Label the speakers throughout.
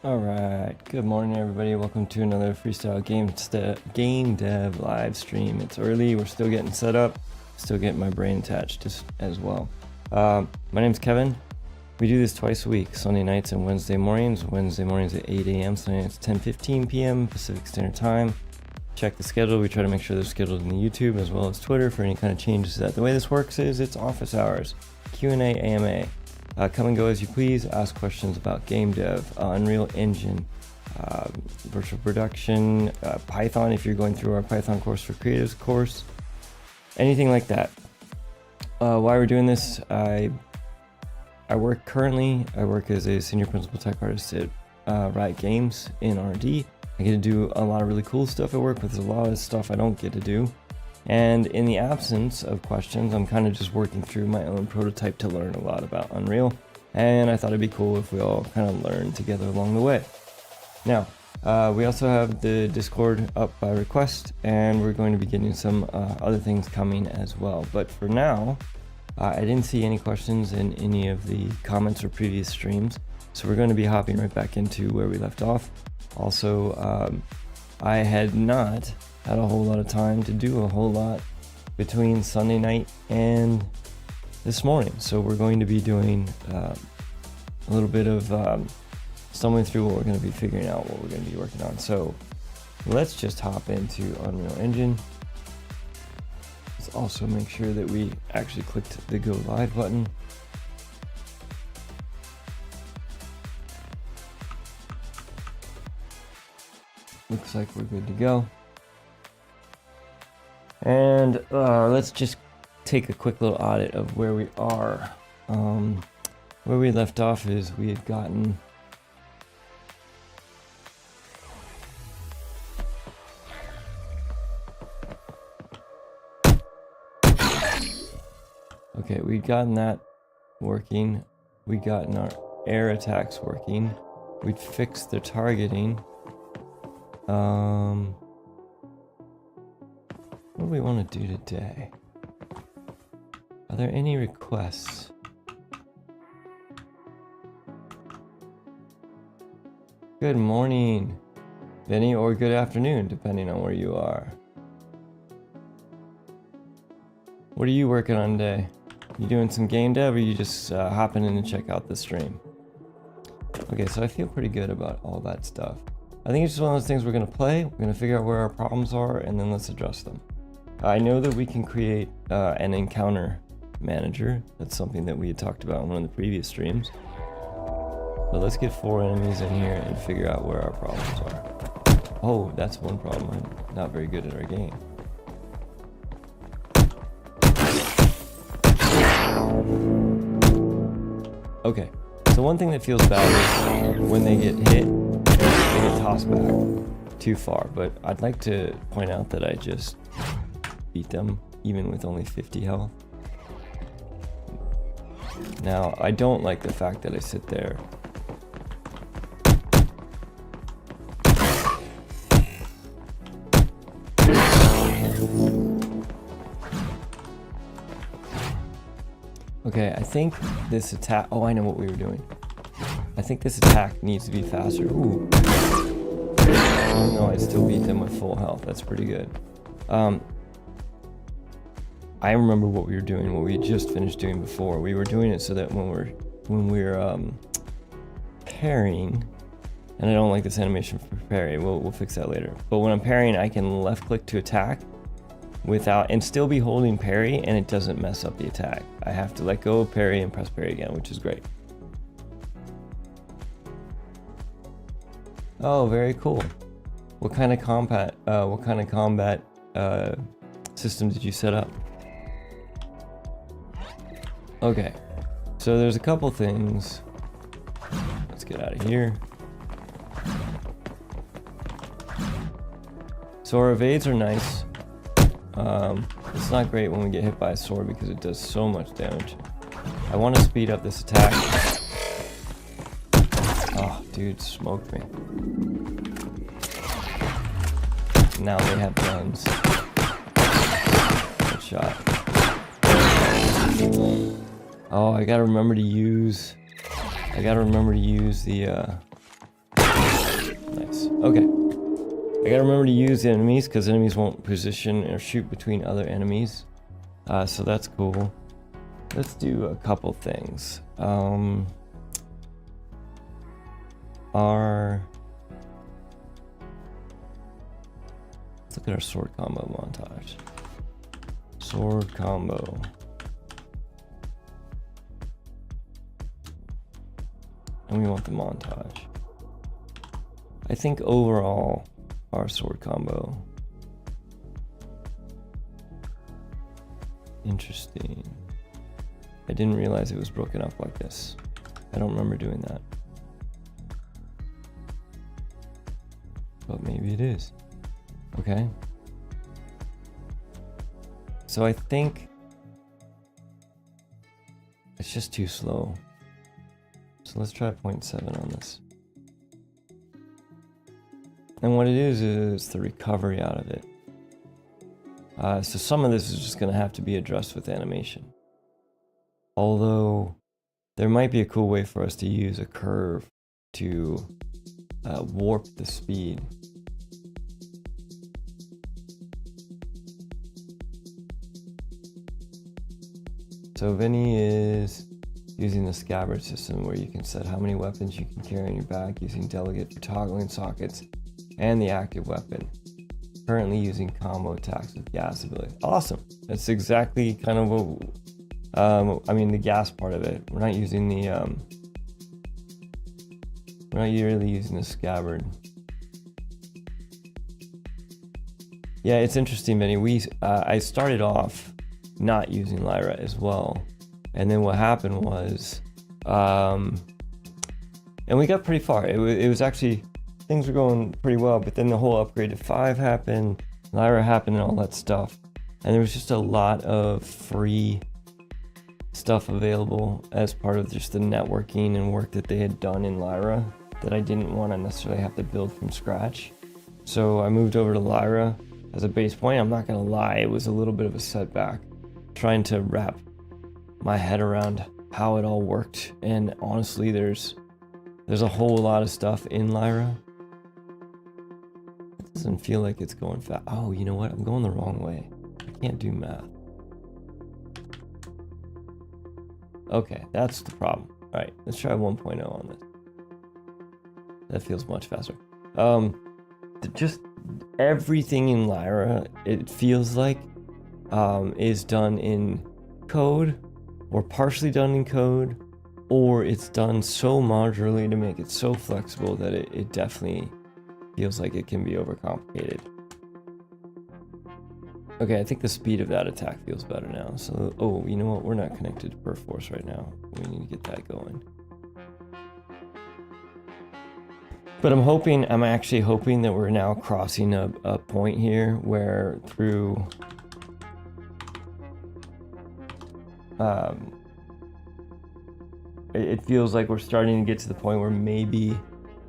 Speaker 1: Alright, good morning everybody, welcome to another Freestyle Game Dev live stream. It's early, we're still getting set up, still getting my brain attached as well. My name's Kevin. We do this twice a week, Sunday nights and Wednesday mornings. Wednesday mornings at 8 a.m, Sunday nights 10:15 p.m. Pacific Standard Time. Check the schedule, we try to make sure they're scheduled in the YouTube as well as Twitter for any kind of changes to that. The way this works is it's office hours, Q&A, AMA. Come and go as you please, ask questions about game dev, Unreal Engine, virtual production, Python if you're going through our Python course for creatives course, anything like that. While we're doing this, I work as a senior principal tech artist at Riot Games in R&D. I get to do a lot of really cool stuff at work, but there's a lot of stuff I don't get to do. And in the absence of questions, I'm kind of just working through my own prototype to learn a lot about Unreal. And I thought it'd be cool if we all kind of learn together along the way. Now, we also have the Discord up by request, and we're going to be getting some other things coming as well. But for now, I didn't see any questions in any of the comments or previous streams. So we're going to be hopping right back into where we left off. Also, I had not had a whole lot of time to do a whole lot between Sunday night and this morning. So we're going to be doing a little bit of stumbling through what we're going to be figuring out, what we're going to be working on. So let's just hop into Unreal Engine. Let's also make sure that we actually clicked the Go Live button. Looks like we're good to go. And let's just take a quick little audit of where we are. Where we left off is we had gotten we'd gotten that working. We'd gotten our air attacks working. We'd fixed the targeting. What do we want to do today? Are there any requests? Good morning, Vinny, or good afternoon, depending on where you are. What are you working on today? You doing some game dev, or you just hopping in to check out the stream? Okay, so I feel pretty good about all that stuff. I think it's just one of those things we're going to play, we're going to figure out where our problems are, and then let's address them. I know that we can create an encounter manager. That's something that we had talked about in one of the previous streams. But let's get 4 enemies in here and figure out where our problems are. Oh, that's one problem. I'm not very good at our game. Okay, so one thing that feels bad is when they get hit, they get tossed back too far. But I'd like to point out that I just beat them even with only 50 health. Now, I don't like the fact that I sit there Okay, I think this attack, oh, I know what we were doing. I think this attack needs to be faster. Ooh. Oh no, I still beat them with full health. That's pretty good. I remember what we were doing, what we had just finished doing before. We were doing it so that when we're parrying, and I don't like this animation for parry, we'll fix that later. But when I'm parrying, I can left click to attack without, and still be holding parry, and it doesn't mess up the attack. I have to let go of parry and press parry again, which is great. Oh, very cool. What kind of combat system did you set up? Okay, so there's a couple things. Let's get out of here. So our evades are nice. It's not great when we get hit by a sword because it does so much damage. I want to speed up this attack. Oh, dude, smoked me. Now they have guns. Good shot. Oh, I gotta remember to use the Nice. Okay. I gotta remember to use the enemies because enemies won't position or shoot between other enemies. So that's cool. Let's do a couple things. Let's look at our sword combo montage. Sword combo. And we want the montage. I think overall, our sword combo. Interesting. I didn't realize it was broken up like this. I don't remember doing that. But maybe it is. Okay. So I think it's just too slow. So let's try 0.7 on this. And what it is the recovery out of it. So some of this is just going to have to be addressed with animation. Although there might be a cool way for us to use a curve to warp the speed. So Vinny is using the scabbard system where you can set how many weapons you can carry on your back using delegate for toggling sockets and the active weapon. Currently using combo attacks with gas ability. Awesome. That's exactly kind of what, I mean the gas part of it. We're not using the, we're not really using the scabbard. Yeah, it's interesting, Vinny. I started off not using Lyra as well. And then what happened was, and we got pretty far. It was actually, things were going pretty well, but then the whole upgrade to 5 happened, Lyra happened and all that stuff. And there was just a lot of free stuff available as part of just the networking and work that they had done in Lyra that I didn't want to necessarily have to build from scratch. So I moved over to Lyra as a base point. I'm not gonna lie, it was a little bit of a setback trying to wrap my head around how it all worked. And honestly, there's a whole lot of stuff in Lyra. It doesn't feel like it's going fast. Oh, you know what? I'm going the wrong way. I can't do math. Okay, that's the problem. All right, let's try 1.0 on this. That feels much faster. Just everything in Lyra, it feels like, is done in code, or partially done in code, or it's done so modularly to make it so flexible that it definitely feels like it can be overcomplicated. Okay, I think the speed of that attack feels better now. So, oh, you know what? We're not connected to Perforce right now. We need to get that going. But I'm actually hoping that we're now crossing a point here where through it feels like we're starting to get to the point where maybe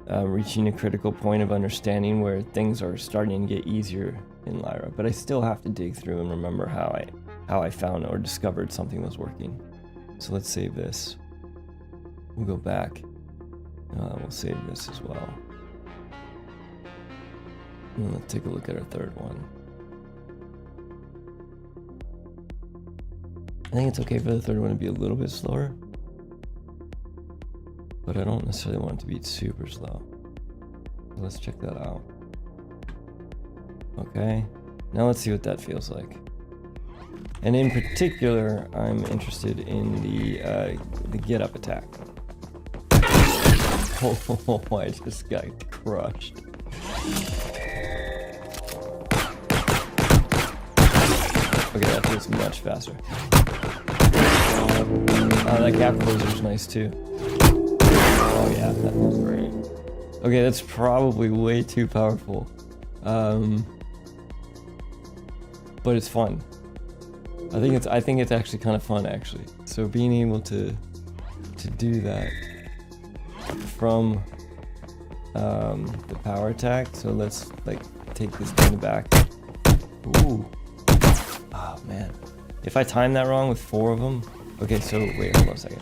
Speaker 1: reaching a critical point of understanding where things are starting to get easier in Lyra. But I still have to dig through and remember how I found or discovered something was working. So let's save this. We'll go back. We'll save this as well. And let's take a look at our third one. I think it's okay for the third one to be a little bit slower, but I don't necessarily want it to be super slow. So let's check that out. Okay, now let's see what that feels like. And in particular, I'm interested in the get up attack. Oh, I just got crushed. Okay, that feels much faster. That gap closer is nice too. Oh yeah, that feels great. Okay, that's probably way too powerful. But it's fun. I think it's actually kind of fun actually. So being able to do that from the power attack. So let's like take this thing back. Ooh. Oh man. If I time that wrong with 4 of them. Okay, so wait, hold on a second.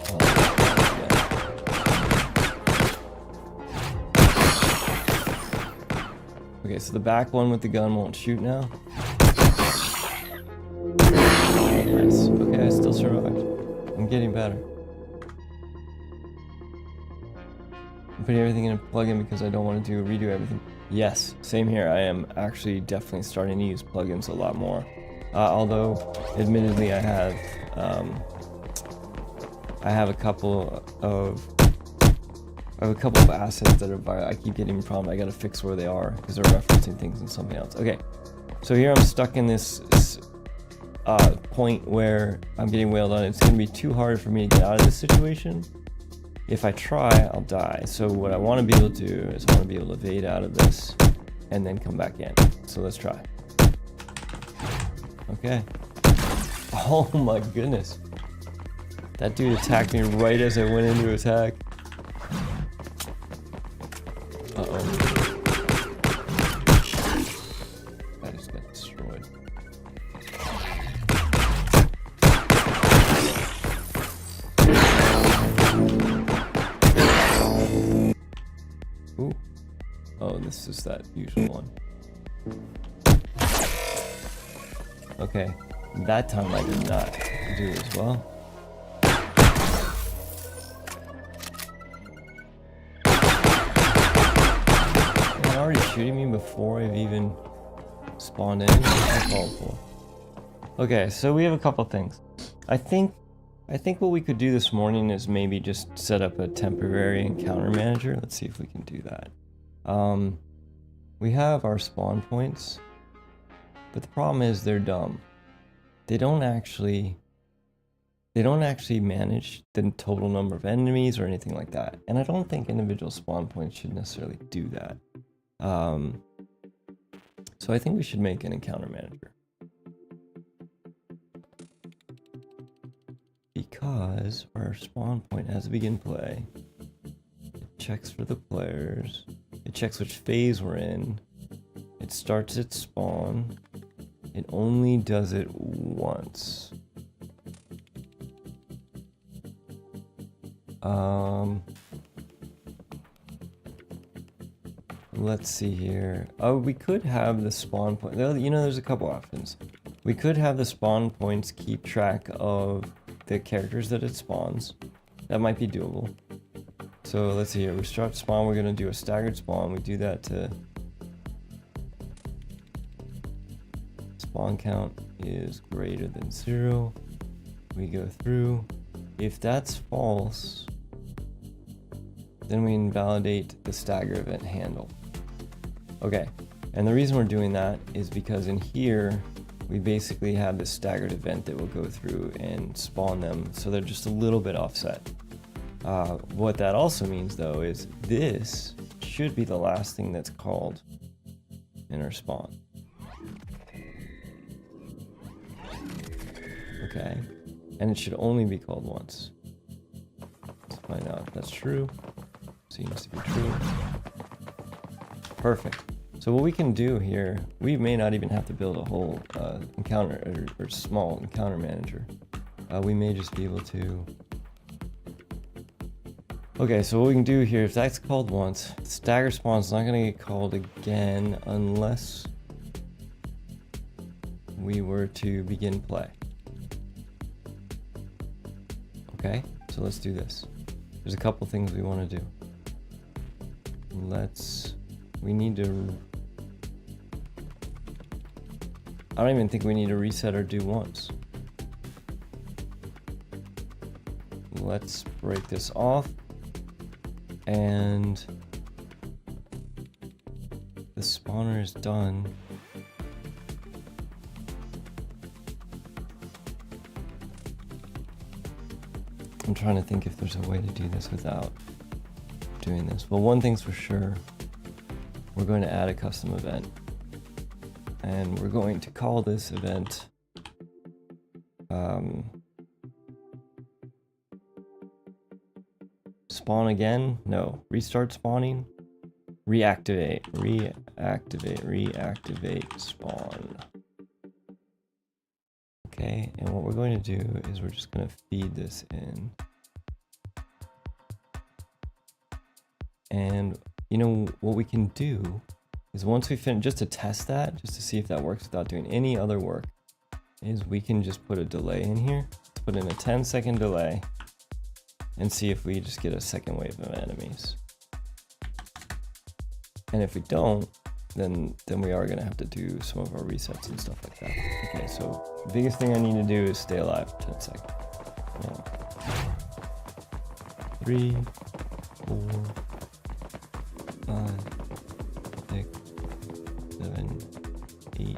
Speaker 1: Oh, Okay, so the back one with the gun won't shoot now. Nice. Okay, I still survived. I'm getting better. I'm putting everything in a plugin because I don't want to redo everything. Yes, same here. I am actually definitely starting to use plugins a lot more. Although, admittedly, I have a couple of assets that are viral. I keep getting problems. I gotta fix where they are because they're referencing things in something else. Okay, so here I'm stuck in this point where I'm getting wailed on. It's gonna be too hard for me to get out of this situation. If I try, I'll die. So what I want to be able to do is I want to be able to evade out of this and then come back in. So let's try. Okay. Oh my goodness. That dude attacked me right as I went into attack. Uh-oh. I just got destroyed. Ooh. Oh, this is that usual one. Okay. That time I did not do as well. They're already shooting me before I've even spawned in. That's awful. Okay, so we have a couple things. I think what we could do this morning is maybe just set up a temporary encounter manager. Let's see if we can do that. We have our spawn points, but the problem is they're dumb. They don't actually manage the total number of enemies or anything like that. And I don't think individual spawn points should necessarily do that. So I think we should make an encounter manager. Because our spawn point has a begin play. It checks for the players. It checks which phase we're in. It starts its spawn. It only does it once. Let's see here. Oh, we could have the spawn point. You know, there's a couple options. We could have the spawn points keep track of the characters that it spawns. That might be doable. So let's see here. We start spawn. We're gonna do a staggered spawn. We do that to spawn count is greater than 0. We go through. If that's false, then we invalidate the stagger event handle. Okay, and the reason we're doing that is because in here we basically have this staggered event that will go through and spawn them, so they're just a little bit offset. What that also means though is this should be the last thing that's called in our spawn. Okay, and it should only be called once. Let's find out if that's true. Seems to be true. Perfect. So what we can do here, we may not even have to build a whole encounter or small encounter manager. We may just be able to. Okay, so what we can do here, if that's called once, stagger spawn's not going to get called again unless we were to begin play. Okay, so let's do this. There's a couple things we want to do. We need to, I don't even think we need to reset or do once. Let's break this off, and the spawner is done. I'm trying to think if there's a way to do this without doing this. Well, one thing's for sure, we're going to add a custom event, and we're going to call this event spawn again. No, restart spawning. Reactivate spawn. Okay, and what we're going to do is we're just going to feed this in. And you know what we can do is once we finish, just to test that, just to see if that works without doing any other work, is we can just put a delay in here. Let's put in a 10-second delay and see if we just get a second wave of enemies. And if we don't, then we are gonna have to do some of our resets and stuff like that. Okay, so the biggest thing I need to do is stay alive for 10 seconds. 3, 4, 5, 6, 7, 8,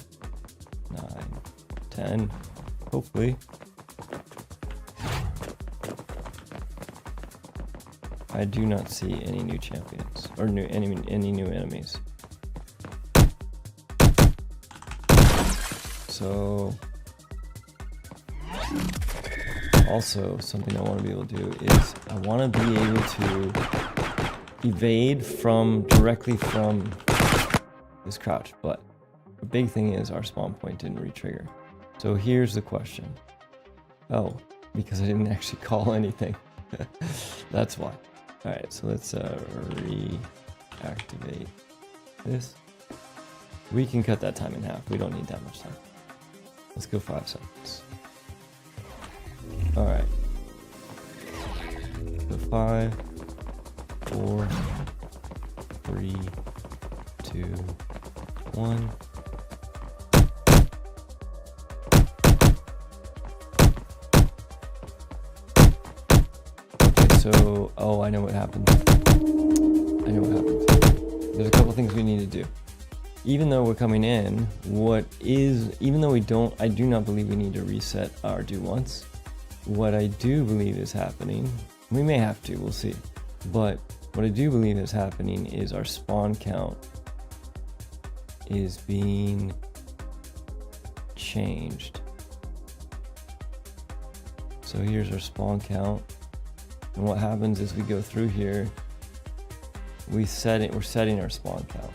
Speaker 1: 9, 10. Hopefully. I do not see any new champions or any new enemies. So also something I want to be able to do is I want to be able to evade directly from this crouch, but the big thing is our spawn point didn't re-trigger. So here's the question. Oh, because I didn't actually call anything. That's why. All right, so let's reactivate this. We can cut that time in half. We don't need that much time. Let's go 5 seconds. All right. So 5, 4, 3, 2, 1. Okay, so, oh, I know what happened. There's a couple things we need to do. Even though we're coming in, even though I do not believe we need to reset our do once. What I do believe is happening, we may have to, we'll see. But what I do believe is happening is our spawn count is being changed. So here's our spawn count. And what happens is we go through here, we're setting our spawn count.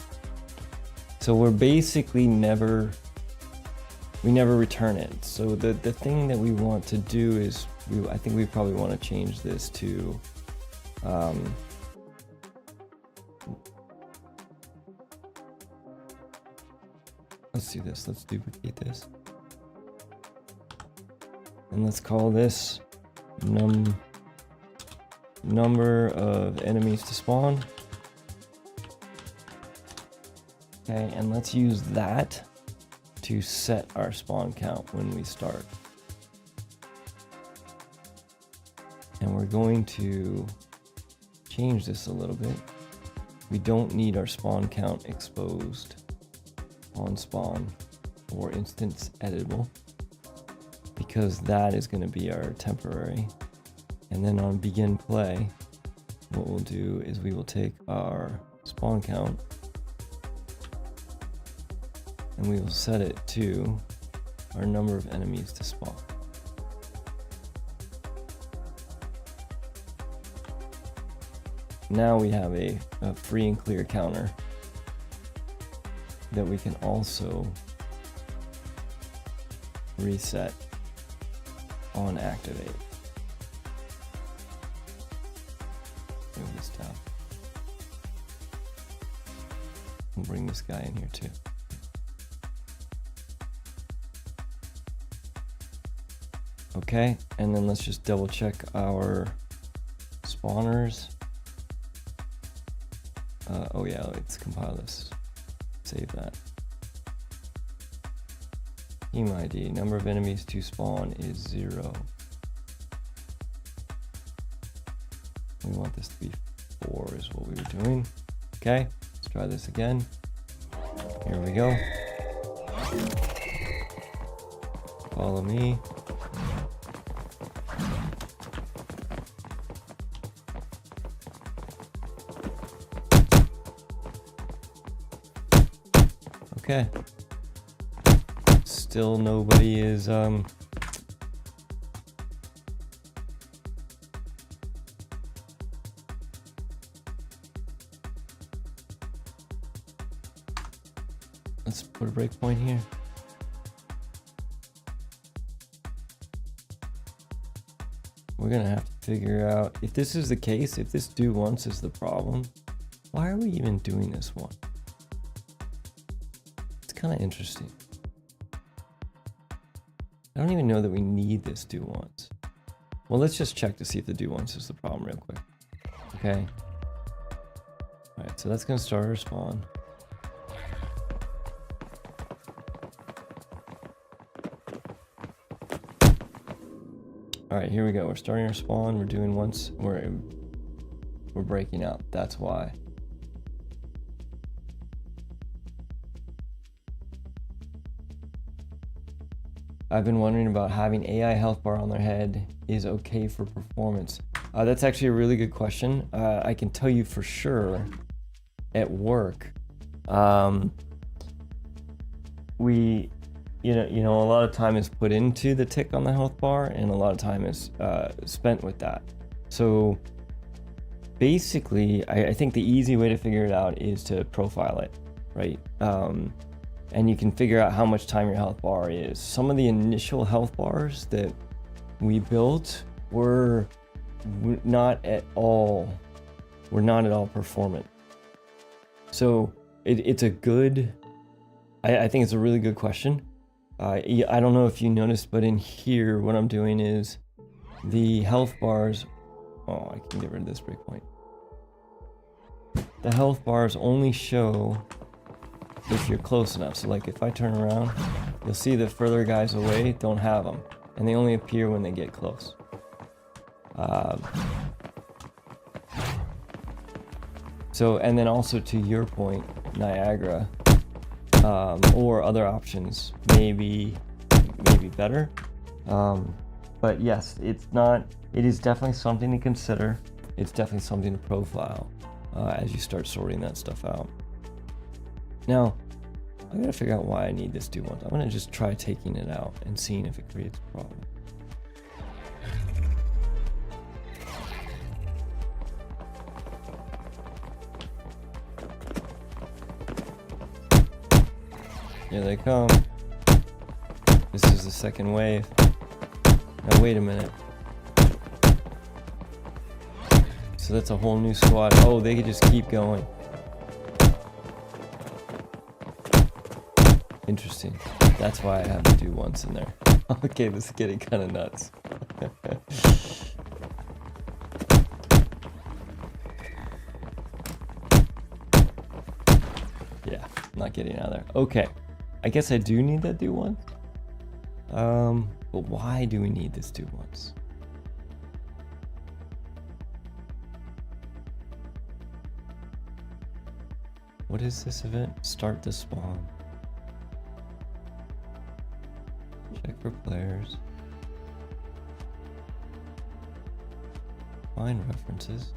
Speaker 1: So we're basically never return it. So the thing that we want to do is, I think we probably want to change this to, let's do this, let's duplicate this. And let's call this number of enemies to spawn. Okay, and let's use that to set our spawn count when we start. And we're going to change this a little bit. We don't need our spawn count exposed on spawn or instance editable, because that is going to be our temporary. And then on begin play, what we'll do is we will take our spawn count and we will set it to our number of enemies to spawn. Now we have a free and clear counter that we can also reset on activate. Move this down. We'll bring this guy in here too. Okay, and then let's just double check our spawners. Oh yeah, let's compile this. Save that. Team ID, number of enemies to spawn is 0. We want this to be 4 is what we were doing. Okay, let's try this again. Here we go. Follow me. Okay. Still nobody is let's put a breakpoint here. We're gonna have to figure out if this is the case, if this do once is the problem, why are we even doing this one? kind of interesting. I don't even know that we need this do once. Well, let's just check to see if the do once is the problem real quick. Okay. All right, so that's going to start our spawn. All right, here we go. We're starting our spawn. We're doing once. We're breaking out. That's why. I've been wondering about having AI health bar on their head is okay for performance. That's actually a really good question. I can tell you for sure at work, we, you know, a lot of time is put into the tick on the health bar and a lot of time is spent with that. So basically, I think the easy way to figure it out is to profile it, right? And you can figure out how much time your health bar is. Some of the initial health bars that we built were not at all performant. So it's a good, I think it's a really good question. I don't know if you noticed, but in here, what I'm doing is the health bars, oh, I can get rid of this breakpoint. The health bars only show if you're close enough. So like if I turn around, you'll see the further guys away don't have them, and they only appear when they get close. So, and then also to your point, Niagara, or other options may be better. But yes, it is definitely something to consider. It's definitely something to profile as you start sorting that stuff out. Now, I gotta figure out why I need this do once. I'm gonna just try taking it out and seeing if it creates a problem. Here they come. This is the second wave. Now wait a minute. So that's a whole new squad. Oh, they could just keep going. Interesting. That's why I have to do once in there. Okay, this is getting kind of nuts. Yeah, not getting out of there. Okay, I guess I do need that do once. But why do we need this do once? What is this event? Start the spawn. Check for players. Find references.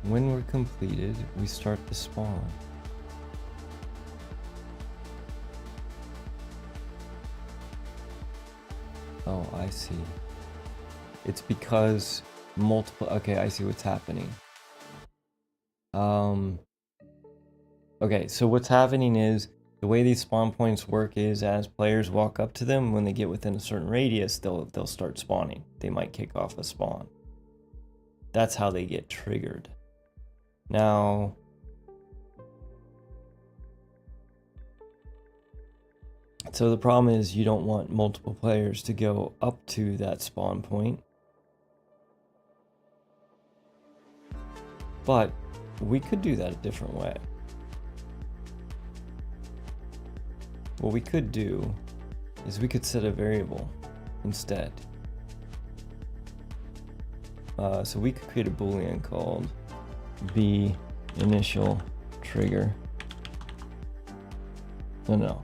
Speaker 1: When we're completed, we start the spawn. Oh, I see. It's because multiple, okay, I see what's happening. Okay, so what's happening is the way these spawn points work is as players walk up to them, when they get within a certain radius, they'll start spawning. They might kick off a spawn. That's how they get triggered. Now, so the problem is you don't want multiple players to go up to that spawn point. But we could do that a different way. What we could do is we could set a variable instead. So we could create a boolean called b initial trigger. No.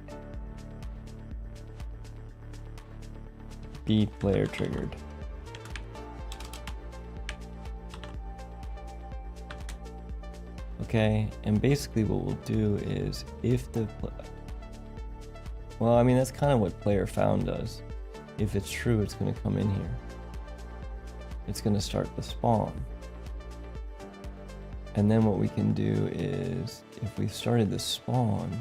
Speaker 1: B player triggered. Okay, and basically what we'll do is if the well, I mean, that's kind of what player found does. If it's true, it's going to come in here. It's going to start the spawn. And then what we can do is, if we started the spawn,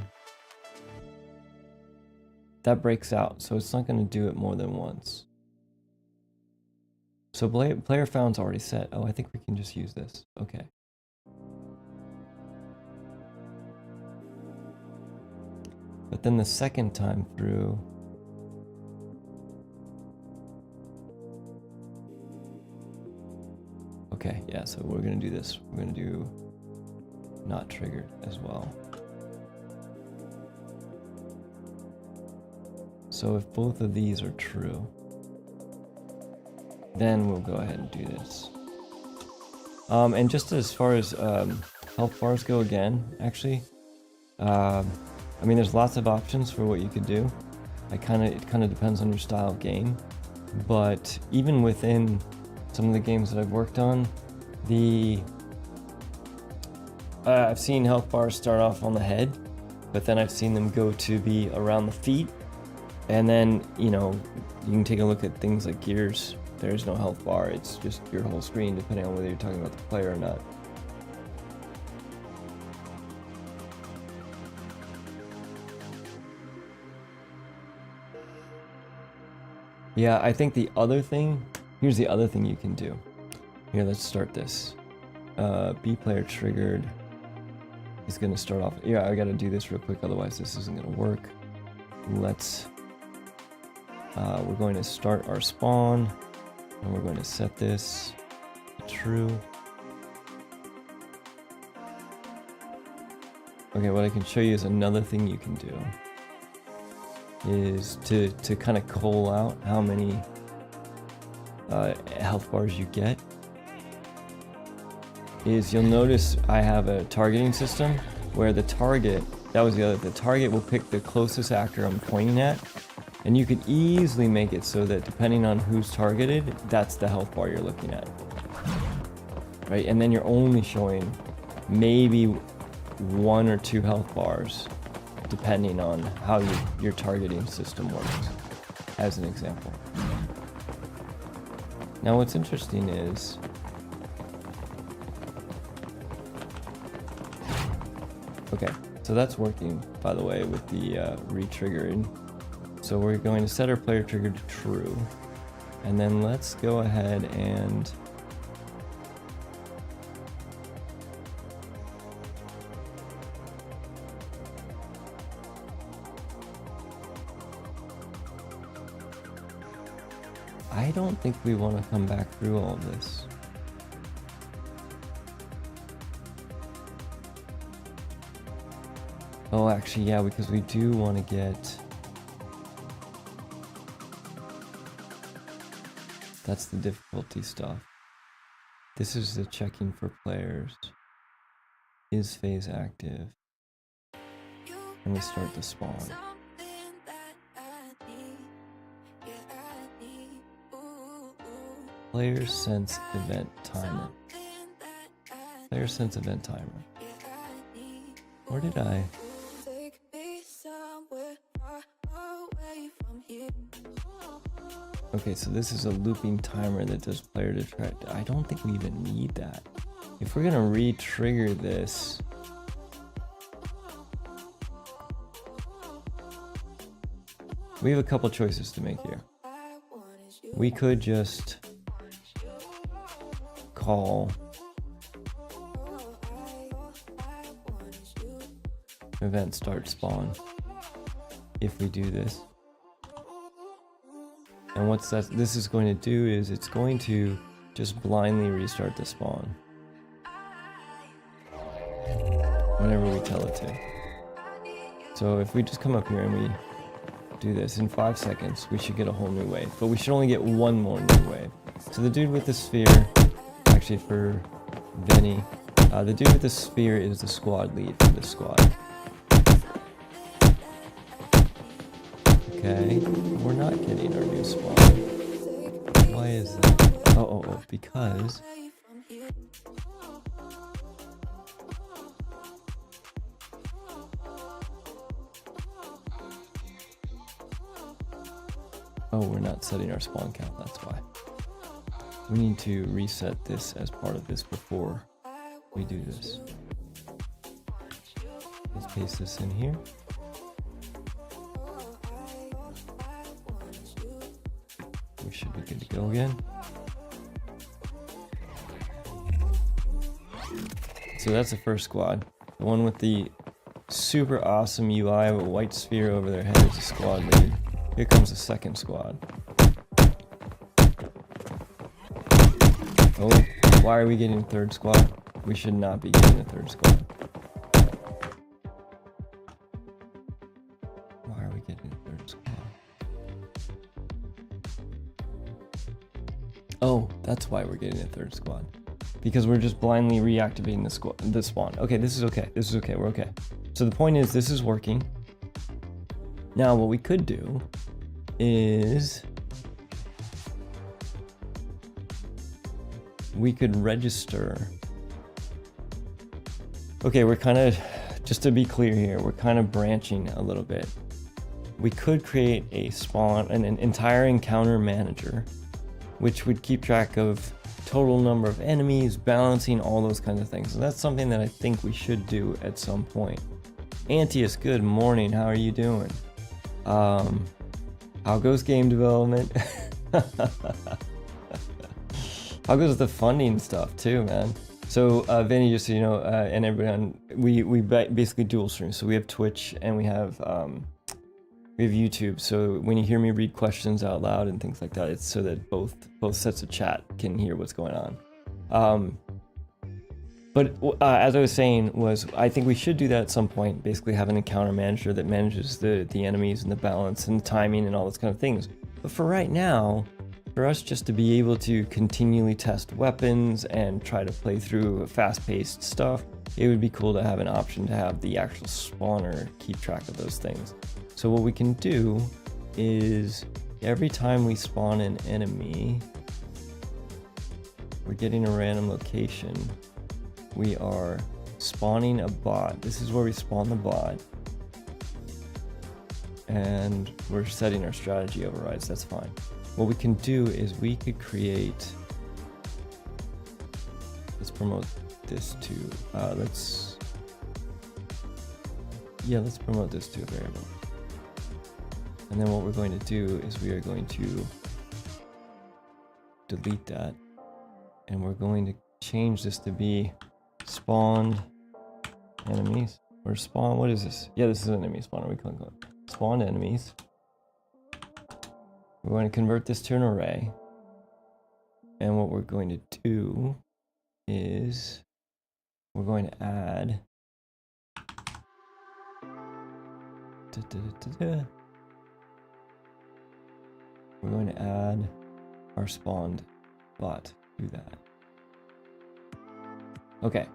Speaker 1: that breaks out. So it's not going to do it more than once. So player found's already set. Oh, I think we can just use this. Okay. But then the second time through, okay, yeah, so we're gonna do this. We're gonna do not triggered as well. So if both of these are true, then we'll go ahead and do this. And just as far as health bars go again, actually, I mean, there's lots of options for what you could do. It kind of depends on your style of game. But even within some of the games that I've worked on, I've seen health bars start off on the head, but then I've seen them go to be around the feet. And then, you know, you can take a look at things like Gears. There's no health bar, it's just your whole screen, depending on whether you're talking about the player or not. Yeah, I think the other thing, here's the other thing you can do. Here, let's start this. B player triggered is gonna start off. Yeah, I gotta do this real quick, otherwise this isn't gonna work. We're going to start our spawn, and we're going to set this to true. Okay, what I can show you is another thing you can do is to kind of cull out how many health bars you get. Is you'll notice I have a targeting system where the target, the target will pick the closest actor I'm pointing at. And you could easily make it so that depending on who's targeted, that's the health bar you're looking at. Right? And then you're only showing maybe 1 or 2 health bars, depending on how your targeting system works, as an example. Now what's interesting is, okay, so that's working, by the way, with the re-triggering. So we're going to set our player trigger to true, and then let's go ahead and I don't think we want to come back through all this. Oh, actually, yeah, because we do want to get... That's the difficulty stuff. This is the checking for players. Is phase active? And we start the spawn. Player sense event timer. Player sense event timer. Where did I? Okay, so this is a looping timer that does player detect. I don't think we even need that. If we're gonna re-trigger this, we have a couple choices to make here. We could just call event start spawn if we do this. And what this is going to do is it's going to just blindly restart the spawn whenever we tell it to. So if we just come up here and we do this in 5 seconds, we should get a whole new wave, but we should only get one more new wave. So the dude with the sphere, actually for Vinny, the dude with the sphere is the squad lead for this squad. Okay, we're not getting our new spawn. Why is that? Oh, because we're not setting our spawn count, that's why. We need to reset this as part of this before we do this. Let's paste this in here. We should be good to go again. so that's the first squad. The one with the super awesome UI with a white sphere over their head is a squad lead. Here comes the second squad. Oh, why are we getting a third squad? We should not be getting a third squad. Why are we getting a third squad? Oh, that's why we're getting a third squad. Because we're just blindly reactivating the spawn. Okay, this is okay. This is okay. We're okay. So the point is, this is working. Now, what we could do is we could register. Okay, we're kind of, just to be clear here, we're kind of branching a little bit. We could create a spawn, an entire encounter manager, which would keep track of total number of enemies, balancing, all those kinds of things. And that's something that I think we should do at some point. Antius, good morning. How are you doing? How goes game development? How goes the funding stuff too, man? So Vinny, just so you know, and everyone, we basically dual stream. So we have Twitch and we have YouTube. So when you hear me read questions out loud and things like that, it's so that both sets of chat can hear what's going on. But as I was saying, I think we should do that at some point. Basically, have an encounter manager that manages the enemies and the balance and the timing and all those kind of things. But for right now, for us just to be able to continually test weapons and try to play through fast-paced stuff, it would be cool to have an option to have the actual spawner keep track of those things. So what we can do is every time we spawn an enemy, we're getting a random location. We are spawning a bot. This is where we spawn the bot. And we're setting our strategy overrides, that's fine. What we can do is we could create, let's promote this to, let's promote this to a variable. And then what we're going to do is we are going to delete that. And we're going to change this to be spawned enemies. Or spawn, what is this? Yeah, this is an enemy spawner. We click on spawned enemies. We're going to convert this to an array. And what we're going to do is we're going to add we're going to add our spawned bot to that. Okay,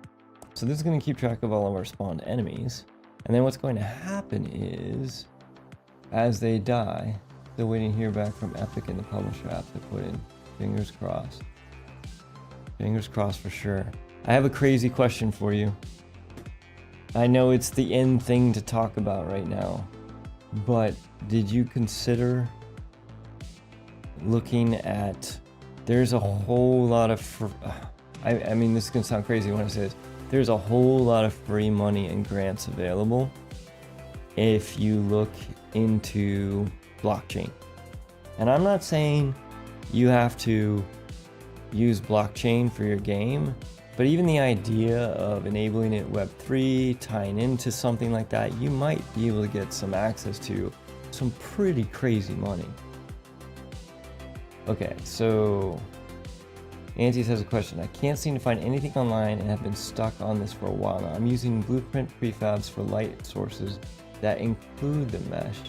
Speaker 1: so this is going to keep track of all of our spawned enemies. And then what's going to happen is, as they die, still waiting to hear back from Epic and the publisher app to put in. Fingers crossed. Fingers crossed for sure. I have a crazy question for you. I know it's the end thing to talk about right now, but did you consider looking at, there's a whole lot of, I mean, this is gonna sound crazy when I say this, there's a whole lot of free money and grants available if you look into blockchain. And I'm not saying you have to use blockchain for your game, but even the idea of enabling it Web3, tying into something like that, you might be able to get some access to some pretty crazy money. Okay, so Antis has a question. I can't seem to find anything online and have been stuck on this for a while now. I'm using Blueprint prefabs for light sources that include the mesh,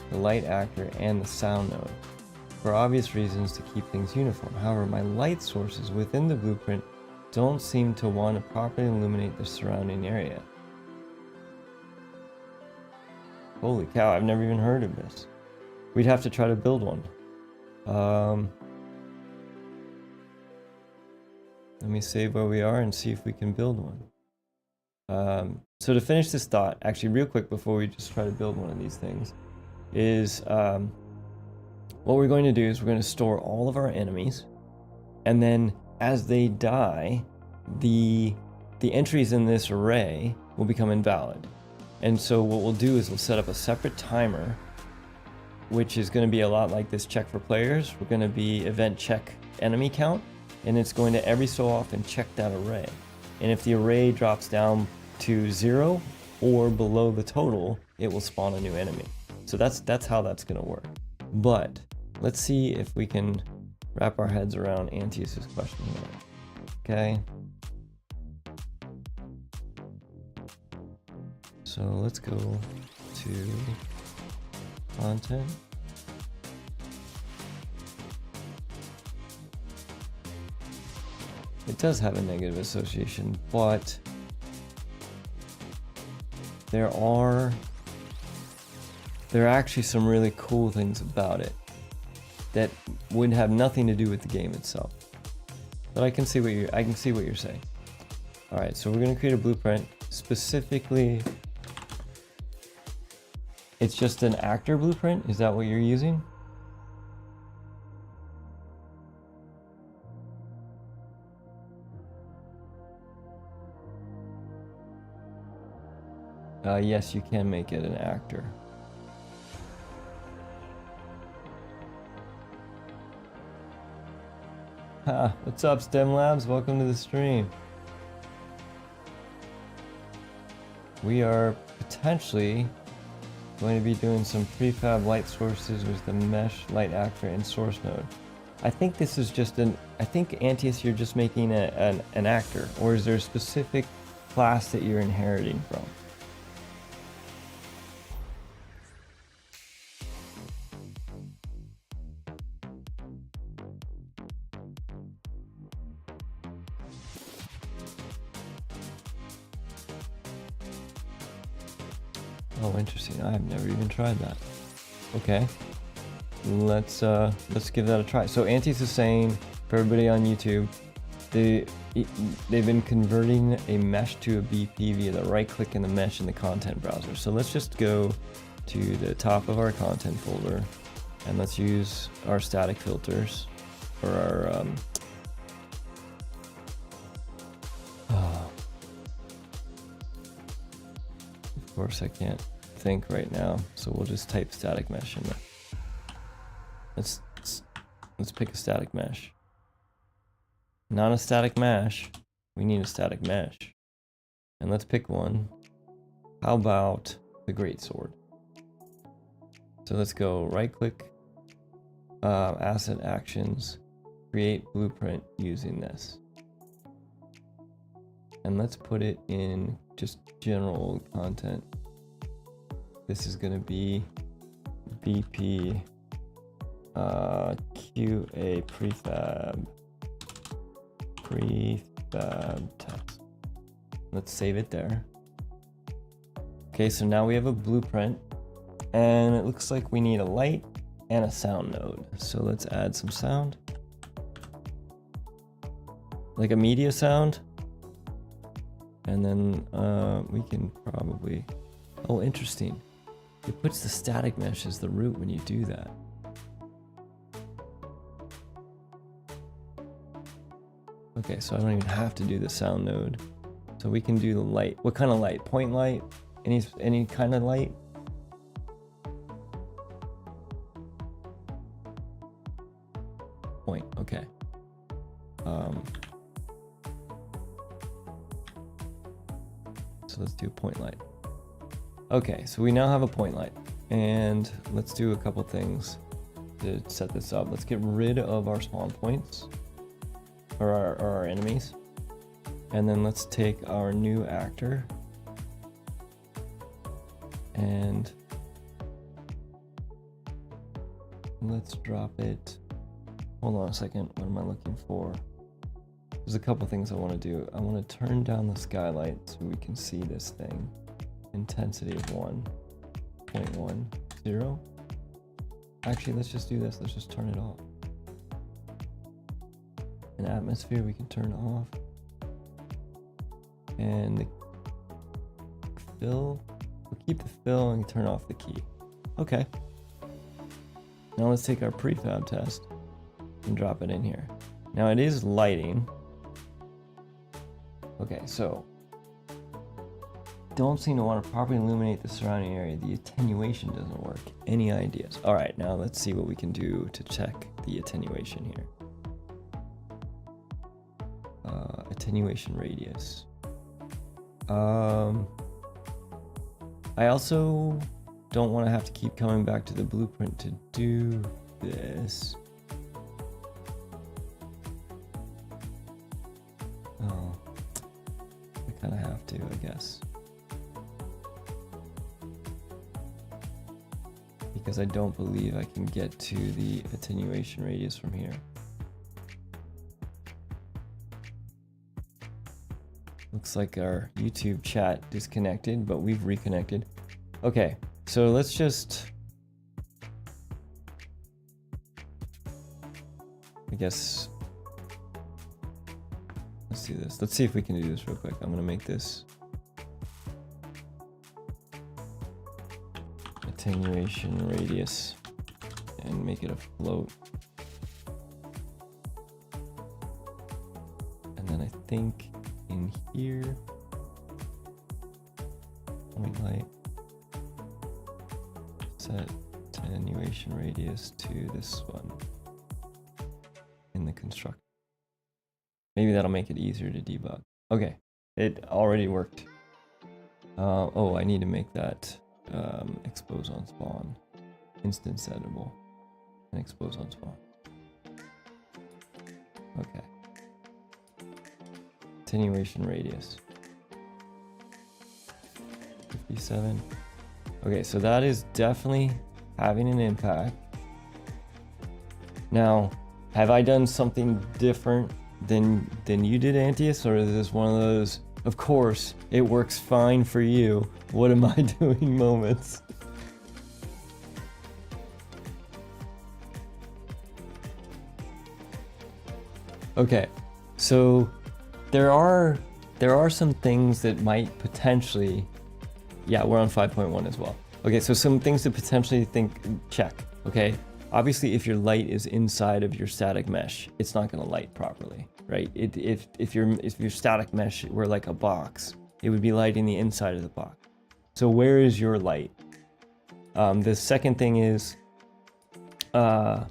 Speaker 1: the light actor, and the sound node, for obvious reasons to keep things uniform. However, my light sources within the Blueprint don't seem to want to properly illuminate the surrounding area. Holy cow, I've never even heard of this. We'd have to try to build one. Let me save where we are and see if we can build one. So to finish this thought, actually real quick before we just try to build one of these things, is what we're going to do is we're going to store all of our enemies, and then as they die, the entries in this array will become invalid. And so what we'll do is we'll set up a separate timer, which is going to be a lot like this check for players. We're going to be event check enemy count, and it's going to every so often check that array. And if the array drops down to 0 or below the total, it will spawn a new enemy. So that's how that's gonna work. But let's see if we can wrap our heads around Antius's question here. Okay. So let's go to content. It does have a negative association, but there are actually some really cool things about it that would have nothing to do with the game itself. But I can see what you're saying. All right, so we're going to create a blueprint. Specifically, it's just an actor blueprint. Is that what you're using? Yes, you can make it an actor. What's up, STEM Labs? Welcome to the stream. We are potentially going to be doing some prefab light sources with the mesh light actor and source node. I think this is just I think Antius, you're just making an actor, or is there a specific class that you're inheriting from? Oh, interesting. I've never even tried that. Okay, let's give that a try. So Antius is saying, for everybody on YouTube, they've been converting a mesh to a BP via the right click in the mesh in the content browser. So let's just go to the top of our content folder and let's use our static filters for our of course I can't think right now, so we'll just type static mesh in there. Let's pick a static mesh. Not a static mesh. We need a static mesh. And let's pick one. How about the greatsword? So let's go right click, asset actions, create blueprint using this. And let's put it in just general content. This is going to be BP QA prefab text. Let's save it there. Okay, so now we have a blueprint and it looks like we need a light and a sound node. So let's add some sound, like a media sound. And then we can probably, oh, interesting. It puts the static mesh as the root when you do that. Okay, so I don't even have to do the sound node. So we can do the light. What kind of light? Point light? Any kind of light? Point, okay. So let's do point light. Okay, so we now have a point light, and let's do a couple things to set this up. Let's get rid of our spawn points, or our enemies, and then let's take our new actor and let's drop it. Hold on a second, what am I looking for? There's a couple things I want to do. I want to turn down the skylight so we can see this thing. Intensity of 1.10. Actually, let's just do this. Let's just turn it off. An atmosphere we can turn off. And the fill, we'll keep the fill and turn off the key. Okay. Now let's take our prefab test and drop it in here. Now it is lighting. Okay, so don't seem to want to properly illuminate the surrounding area. The attenuation doesn't work. Any ideas? All right, now let's see what we can do to check the attenuation here. attenuation radius. I also don't want to have to keep coming back to the blueprint to do this. Oh, I kind of have to, I guess. Because I don't believe I can get to the attenuation radius from here. Looks like our YouTube chat disconnected, but we've reconnected. Okay, so let's just... I guess... Let's do this. Let's see if we can do this real quick. I'm gonna make this attenuation radius and make it a float. And then I think in here, point light, set attenuation radius to this one in the constructor. Maybe that'll make it easier to debug. Okay, it already worked. Oh, I need to make that expose on spawn instance editable and expose on spawn. Okay. Attenuation radius 57. Okay, so that is definitely having an impact. Now, have I done something different than you did, Antius, or is this one of those, of course it works fine for you, what am I doing moments? Okay, so there are some things that might potentially, yeah, we're on 5.1 as well. Okay, so some things to potentially check, okay? Obviously, if your light is inside of your static mesh, it's not gonna light properly, right? If your static mesh were like a box, it would be lighting the inside of the box. So where is your light? The second thing is, I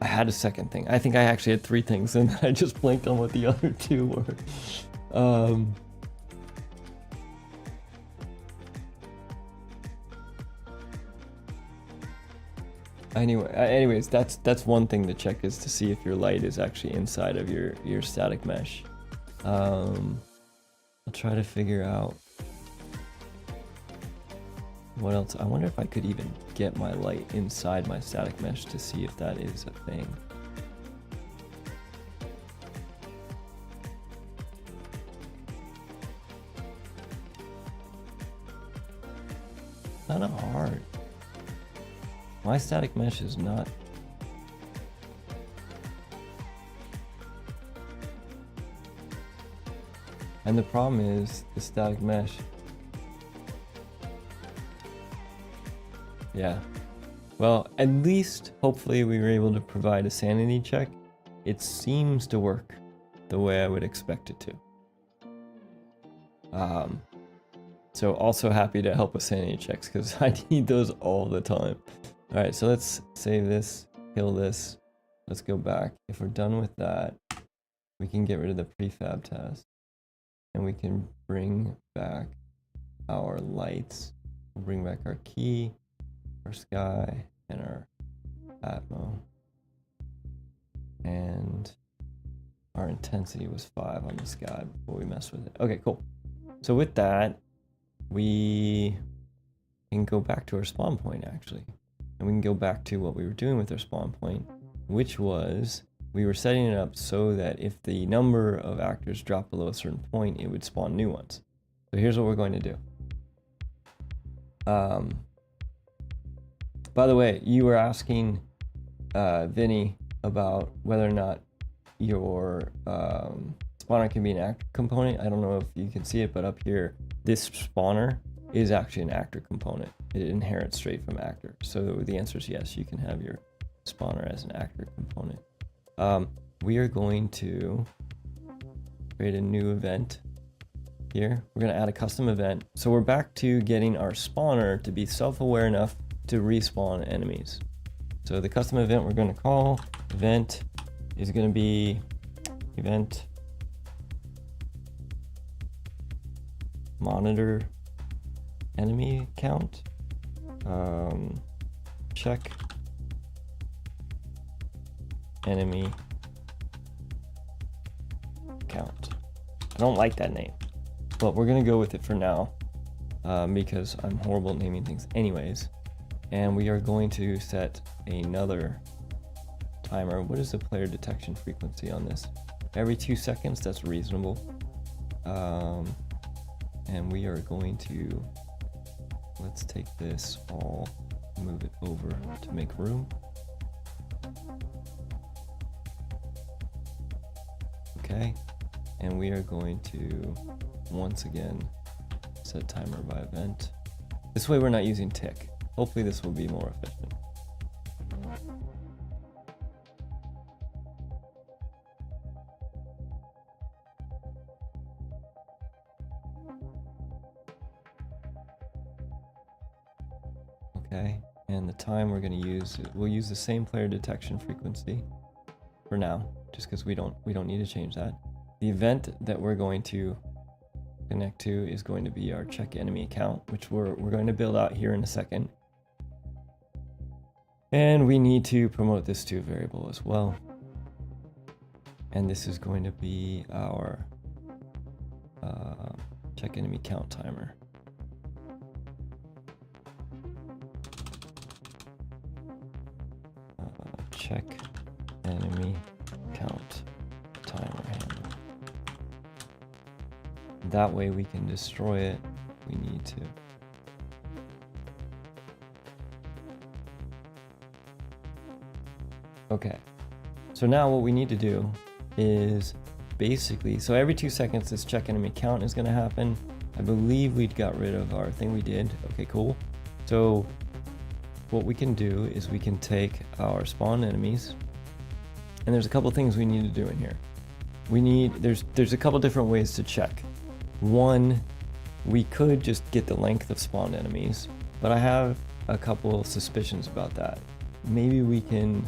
Speaker 1: had a second thing. I think I actually had three things and I just blanked on what the other two were. Anyways, that's one thing to check, is to see if your light is actually inside of your static mesh. I'll try to figure out what else. I wonder if I could even get my light inside my static mesh to see if that is a thing. Kind of hard. My static mesh is not. And the problem is the static mesh. Yeah. Well, at least hopefully we were able to provide a sanity check. It seems to work the way I would expect it to. So also happy to help with sanity checks because I need those all the time. All right, so let's save this, kill this. Let's go back. If we're done with that, we can get rid of the prefab task and we can bring back our lights. We'll bring back our key, our sky, and our Atmo. And our intensity was 5 on the sky before we messed with it. Okay, cool. So with that, we can go back to our spawn point actually. And we can go back to what we were doing with our spawn point, which was we were setting it up so that if the number of actors dropped below a certain point, it would spawn new ones. So here's what we're going to do. By the way, you were asking Vinny about whether or not your spawner can be an actor component. I don't know if you can see it, but up here, this spawner is actually an actor component. It inherits straight from actor. So the answer is yes, you can have your spawner as an actor component. We are going to create a new event here. We're going to add a custom event. So we're back to getting our spawner to be self-aware enough to respawn enemies. So the custom event we're going to call event is going to be event monitor enemy count. Check enemy count. I don't like that name, but we're gonna go with it for now because I'm horrible at naming things anyways. And we are going to set another timer. What is the player detection frequency on this? Every 2 seconds, that's reasonable. And we are going to, let's take this all, move it over to make room. Okay, and we are going to, once again, set timer by event. This way we're not using tick. Hopefully this will be more efficient. Okay, and the time we're going to use, we'll use the same player detection frequency for now, just because we don't need to change that. The event that we're going to connect to is going to be our check enemy account, which we're going to build out here in a second. And we need to promote this to a variable as well. And this is going to be our check enemy count timer. Check enemy count timer handle. That way we can destroy it if we need to. Okay, so now what we need to do is basically, so every 2 seconds this check enemy count is going to happen. I believe we got rid of our thing we did. Okay, cool. So what we can do is we can take our spawn enemies, and there's a couple things we need to do in here. There's a couple different ways to check. One, we could just get the length of spawned enemies, but I have a couple suspicions about that. Maybe we can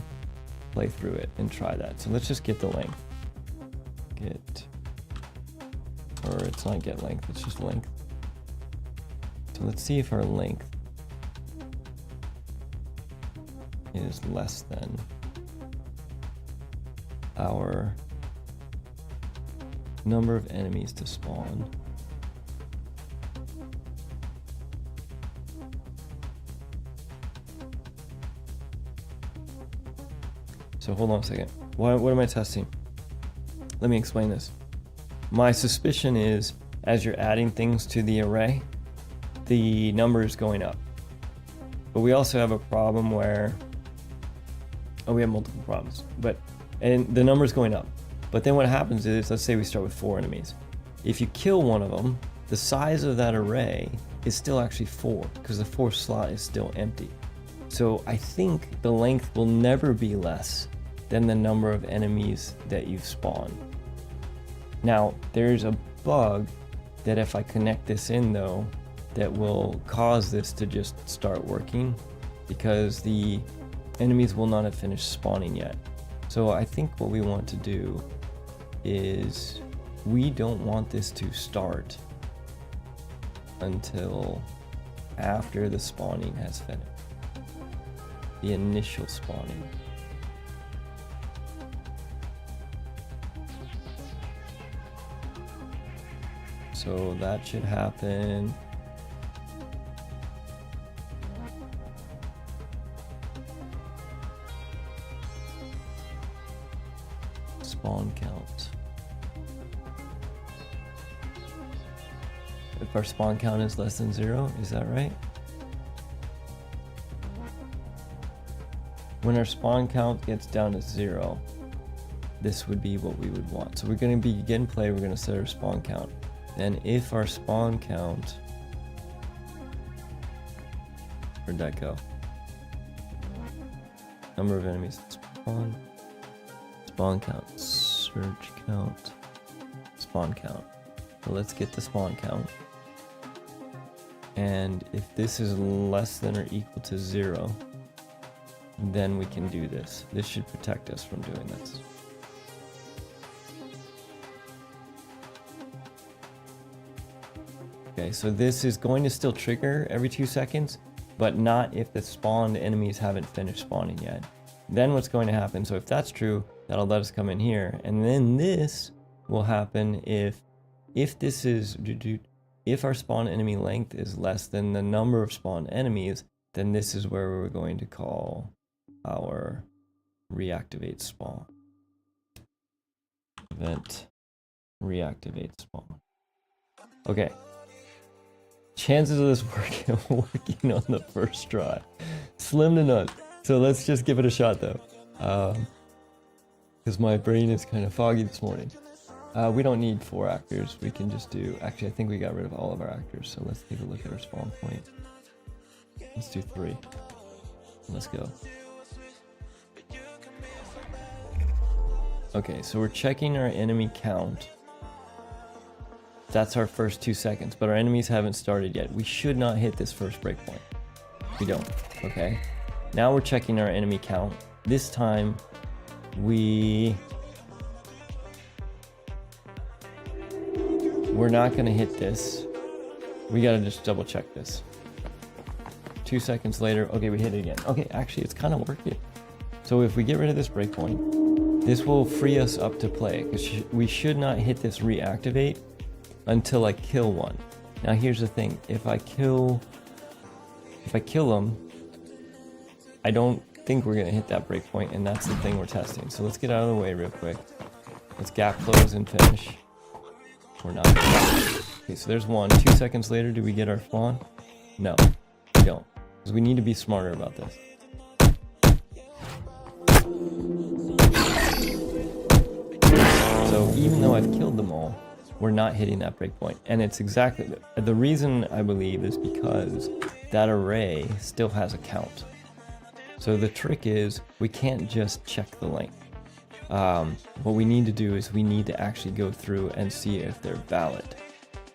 Speaker 1: play through it and try that. So let's just get the length. Or it's not get length, it's just length. So let's see if our length is less than our number of enemies to spawn. So hold on a second. What am I testing? Let me explain this. My suspicion is as you're adding things to the array, the number is going up. But we also have a problem where, we have multiple problems, and the number is going up. But then what happens is, let's say we start with 4 enemies. If you kill one of them, the size of that array is still actually 4 because the 4th slot is still empty. So I think the length will never be less than the number of enemies that you've spawned. Now, there's a bug that if I connect this in though, that will cause this to just start working because the enemies will not have finished spawning yet. So I think what we want to do is we don't want this to start until after the spawning has finished. The initial spawning. So that should happen. Spawn count. If our spawn count is less than 0, is that right? When our spawn count gets down to 0, this would be what we would want. So we're going to begin play, we're going to set our spawn count. Then if our spawn count, where'd that go? Number of enemies spawn, spawn count, search count, spawn count. So let's get the spawn count. And if this is less than or equal to 0, then we can do this. This should protect us from doing this. Okay, so this is going to still trigger every 2 seconds, but not if the spawned enemies haven't finished spawning yet. Then what's going to happen, so if that's true, that'll let us come in here, and then this will happen if this is, if our spawn enemy length is less than the number of spawned enemies, then this is where we're going to call our reactivate spawn. Event reactivate spawn. Okay. Chances of this working on the first try, slim to none. So let's just give it a shot though, because my brain is kind of foggy this morning. We don't need 4 actors. We can just do. Actually, I think we got rid of all of our actors. So let's take a look at our spawn point. Let's do 3. Let's go. Okay, so we're checking our enemy count. That's our first 2 seconds, but our enemies haven't started yet. We should not hit this first breakpoint. We don't, okay? Now we're checking our enemy count. This time, we're not gonna hit this. We gotta just double check this. 2 seconds later, okay, we hit it again. Okay, actually, it's kind of working. So if we get rid of this breakpoint, this will free us up to play, because we should not hit this reactivate until I kill one. Now here's the thing, if I kill them, I don't think we're gonna hit that breakpoint, and that's the thing we're testing. So let's get out of the way real quick. Let's gap close and finish. We're not. Okay, so there's one. 2 seconds later, do we get our spawn? No, we don't, because we need to be smarter about this. So even though I've killed them all, we're not hitting that breakpoint. And it's exactly, the reason I believe is because that array still has a count. So the trick is, we can't just check the length. What we need to do is we need to actually go through and see if they're valid.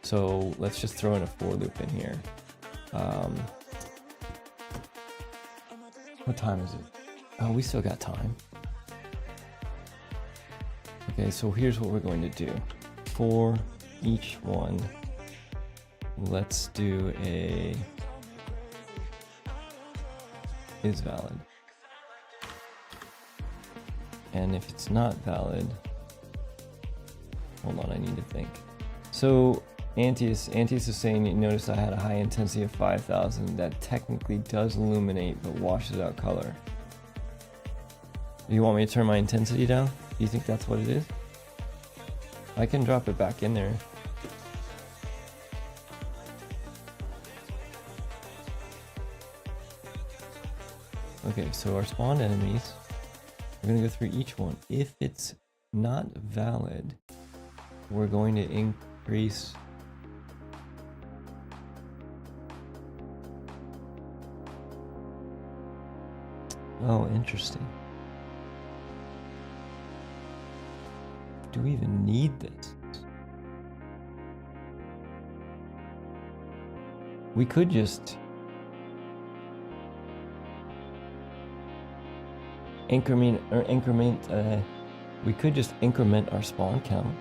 Speaker 1: So let's just throw in a for loop in here. What time is it? Oh, we still got time. Okay, so here's what we're going to do. For each one, let's do a is valid. And if it's not valid, hold on, I need to think. So Antius is saying, you notice I had a high intensity of 5,000 that technically does illuminate but washes out color. You want me to turn my intensity down? Do you think that's what it is? I can drop it back in there. Okay, so our spawned enemies, we're gonna go through each one. If it's not valid, we're going to increase. Oh, interesting. Do we even need this? We could just increment we could just increment our spawn count.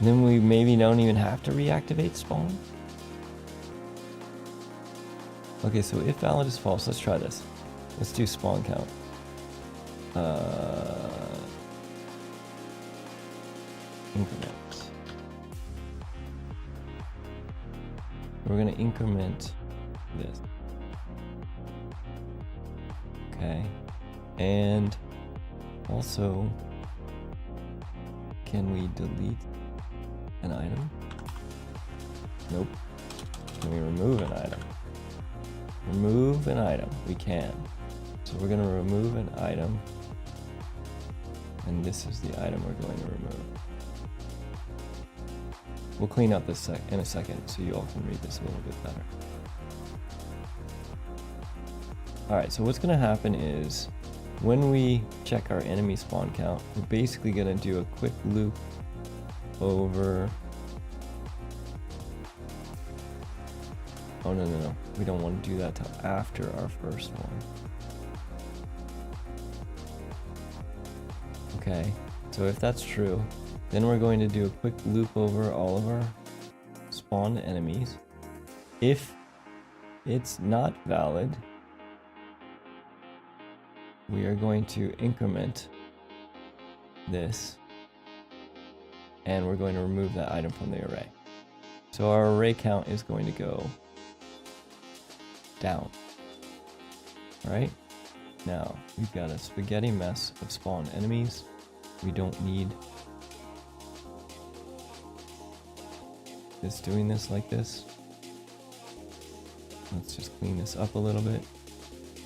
Speaker 1: Then we maybe don't even have to reactivate spawn. Okay, so if valid is false, let's try this. Let's do spawn count. Increment. We're gonna increment this. Okay. And also, can we delete an item? Nope. Can we remove an item? Remove an item. We can. So we're going to remove an item. And this is the item we're going to remove. We'll clean up this in a second so you all can read this a little bit better. Alright, so what's going to happen is when we check our enemy spawn count, we're basically going to do a quick loop over. Oh, no. We don't want to do that till after our first one. Okay, so if that's true, then we're going to do a quick loop over all of our spawned enemies. If it's not valid, we are going to increment this, and we're going to remove that item from the array. So our array count is going to go down. All right, now we've got a spaghetti mess of spawned enemies. We don't need this doing this like this. Let's just clean this up a little bit.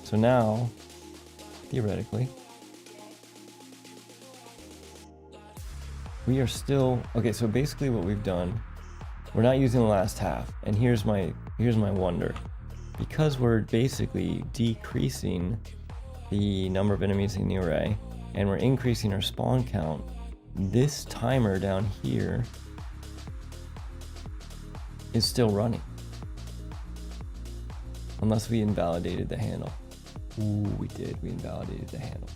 Speaker 1: So now, theoretically, we are still okay. So basically, what we've done, we're not using the last half. And here's my wonder, because we're basically decreasing the number of enemies in the array, and we're increasing our spawn count. This timer down here is still running. Unless we invalidated the handle. Ooh, we did. We invalidated the handle.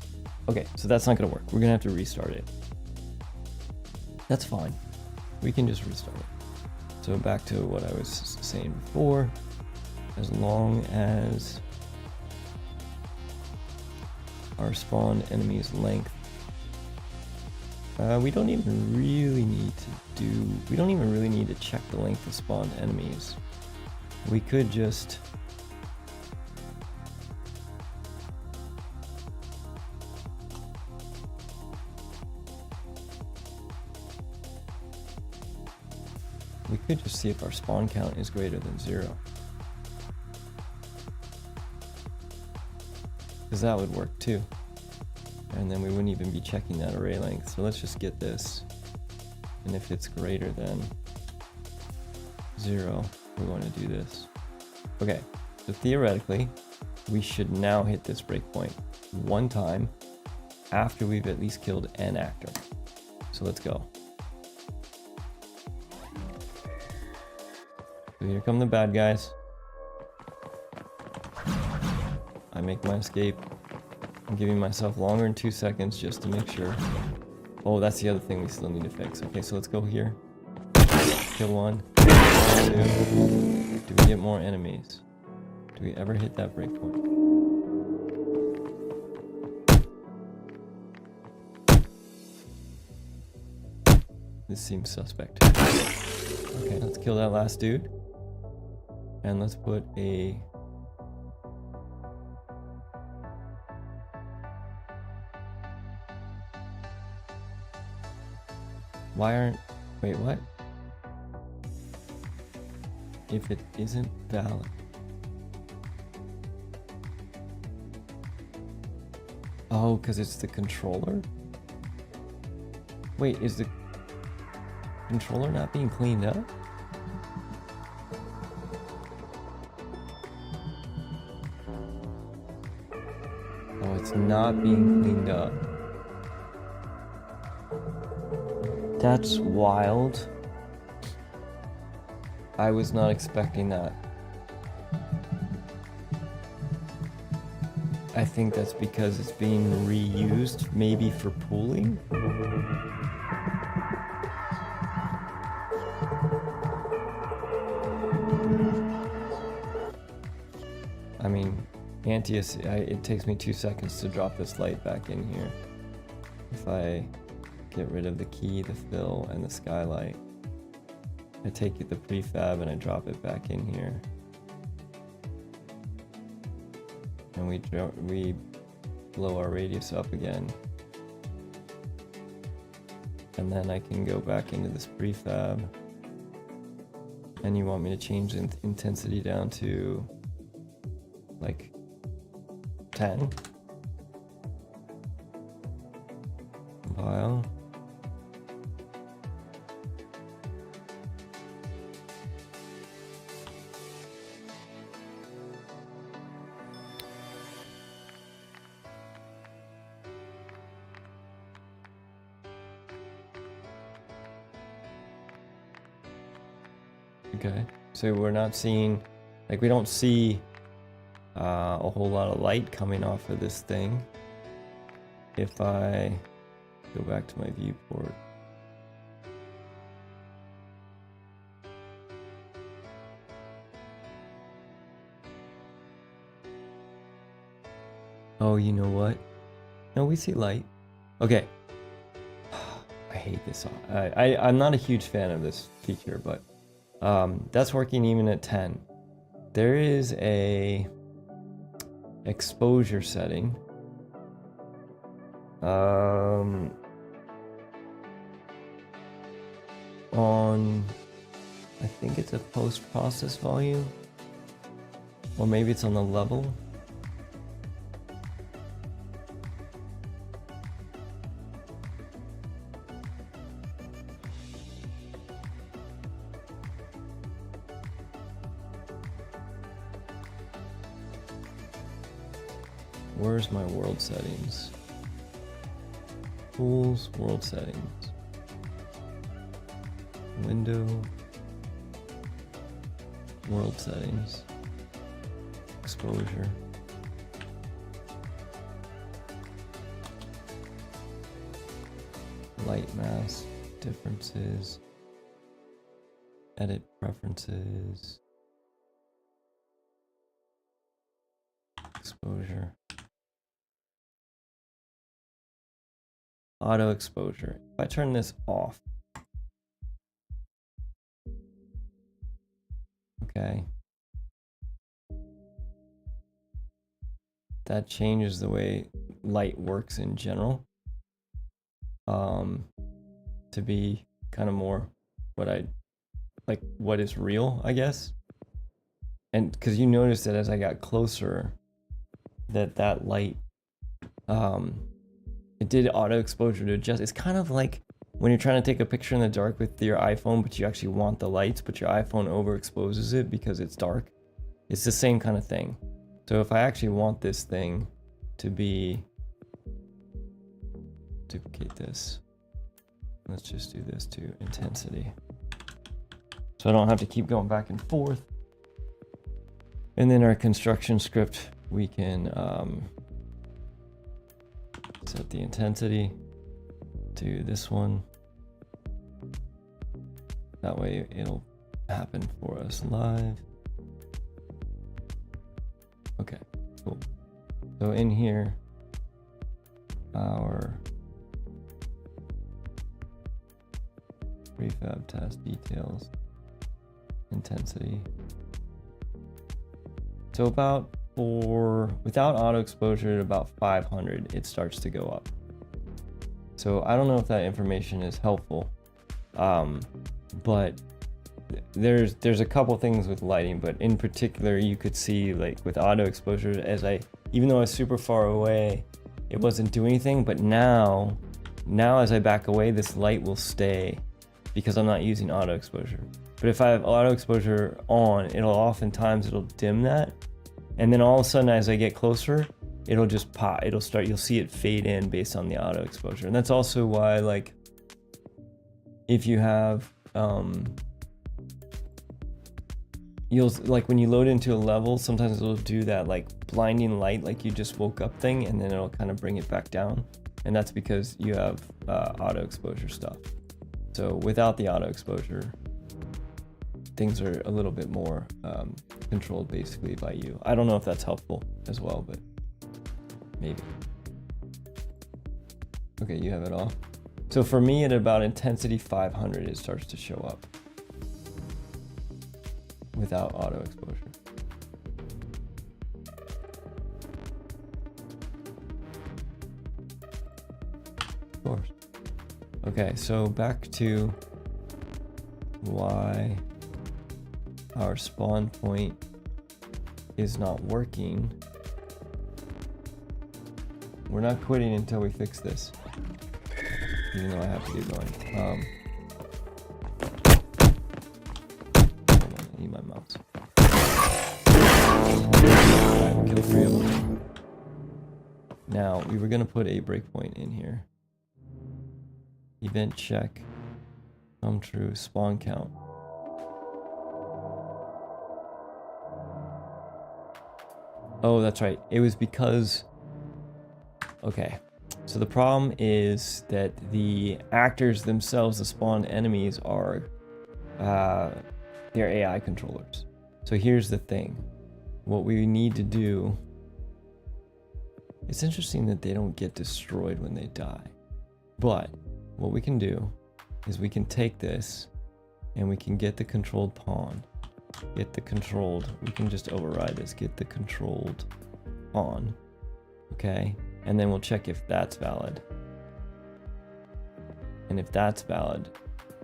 Speaker 1: Okay, so that's not gonna work. We're gonna have to restart it. That's fine. We can just restart it. So back to what I was saying before. As long as our spawn enemy's length, we don't even really need to check the length of spawned enemies. We could just see if our spawn count is greater than 0. Because that would work too. And then we wouldn't even be checking that array length. So let's just get this. And if it's greater than 0, we're going to do this. Okay, so theoretically, we should now hit this breakpoint one time after we've at least killed an actor. So let's go. So here come the bad guys. I make my escape. I'm giving myself longer than 2 seconds just to make sure. Oh, that's the other thing we still need to fix. Okay, so let's go here. Kill 1. 2. Do we get more enemies? Do we ever hit that breakpoint? This seems suspect. Okay, let's kill that last dude. And let's put a... Why aren't... Wait, what? If it isn't valid. Oh, because it's the controller? Wait, is the controller not being cleaned up? Oh, it's not being cleaned up. That's wild. I was not expecting that. I think that's because it's being reused, maybe for pooling. I mean, it takes me 2 seconds to drop this light back in here. If I get rid of the key, the fill, and the skylight, I take the prefab and I drop it back in here. And we blow our radius up again. And then I can go back into this prefab. And you want me to change the intensity down to like 10. Compile. Okay, so we're not seeing, like, we don't see a whole lot of light coming off of this thing. If I go back to my viewport, Oh, you know what? No, we see light. Okay. I hate this song. I'm not a huge fan of this feature, but that's working even at 10. There is a exposure setting. On, I think it's a post-process volume, or maybe it's on the level. Where's my world settings? Tools, world settings. Window, world settings, exposure. Light mask, differences, edit preferences, exposure. Auto exposure. If I turn this off, okay, that changes the way light works in general, to be kind of more what is real, I guess. And because you noticed that as I got closer, that light, it did auto exposure to adjust. It's kind of like when you're trying to take a picture in the dark with your iPhone, but you actually want the lights, but your iPhone overexposes it because it's dark. It's the same kind of thing. So if I actually want this thing to be, duplicate this. Let's just do this to intensity. So I don't have to keep going back and forth. And then our construction script, we can set the intensity to this one. That way it'll happen for us live. Okay, cool. So in here, our prefab task details, intensity. So about without auto exposure at about 500, it starts to go up. So I don't know if that information is helpful, but there's a couple things with lighting, but in particular, you could see like with auto exposure, even though I was super far away, it wasn't doing anything, but now as I back away, this light will stay because I'm not using auto exposure. But if I have auto exposure on, it'll dim that. And then all of a sudden, as I get closer, it'll just pop. You'll see it fade in based on the auto exposure. And that's also why, like, if you have, when you load into a level, sometimes it'll do that like blinding light, like you just woke up thing, and then it'll kind of bring it back down. And that's because you have auto exposure stuff. So without the auto exposure, things are a little bit more controlled basically by you. I don't know if that's helpful as well, but maybe. Okay, you have it all. So for me, at about intensity 500, it starts to show up without auto exposure. Of course. Okay, so back to why our spawn point is not working. We're not quitting until we fix this, even though I have to get going. Hold on, I need my mouse. Alright, we'll kill 3 of them. Now, we were gonna put a breakpoint in here. Event check, come true, spawn count. Oh, that's right. It was because, okay. So the problem is that the actors themselves, the spawned enemies, are, they're AI controllers. So here's the thing. What we need to do It's interesting that they don't get destroyed when they die. But what we can do is we can take this and we can get the controlled pawn. Get the controlled, we can just override this, get the controlled pawn. Okay, and then we'll check if that's valid. And if that's valid,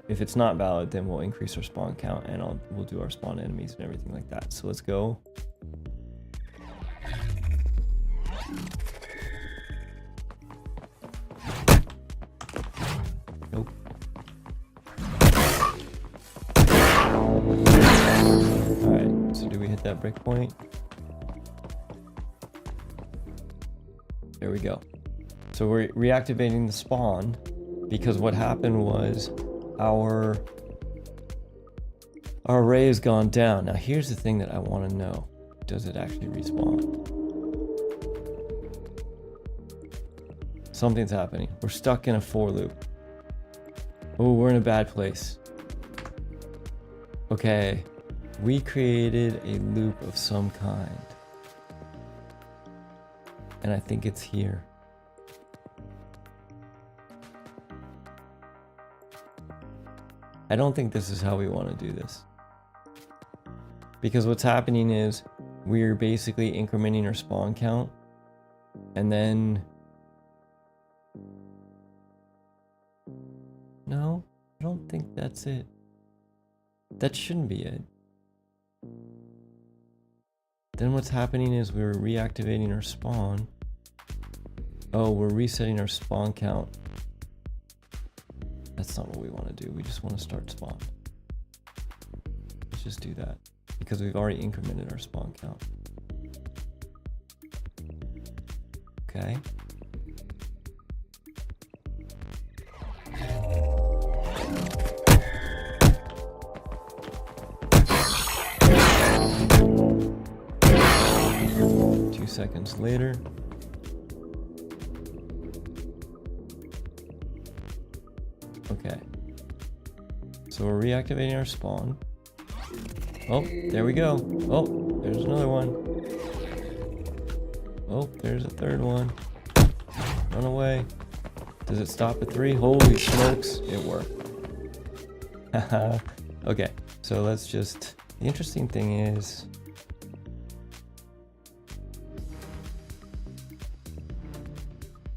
Speaker 1: if it's not valid, then we'll increase our spawn count and we'll do our spawn enemies and everything like that. So let's go. Nope. Alright, so do we hit that breakpoint? There we go. So we're reactivating the spawn because what happened was our array has gone down. Now here's the thing that I want to know. Does it actually respawn? Something's happening. We're stuck in a for loop. Oh, we're in a bad place. Okay, we created a loop of some kind. And I think it's here. I don't think this is how we want to do this. Because what's happening is we're basically incrementing our spawn count. And then... No, I don't think that's it. That shouldn't be it. Then what's happening is we're reactivating our spawn. Oh, we're resetting our spawn count. That's not what we want to do. We just want to start spawn. Let's just do that because we've already incremented our spawn count. Okay. Seconds later. Okay. So we're reactivating our spawn. Oh, there we go. Oh, there's another one. Oh, there's a third one. Run away. Does it stop at 3? Holy smokes, it worked. Okay, so let's just... The interesting thing is...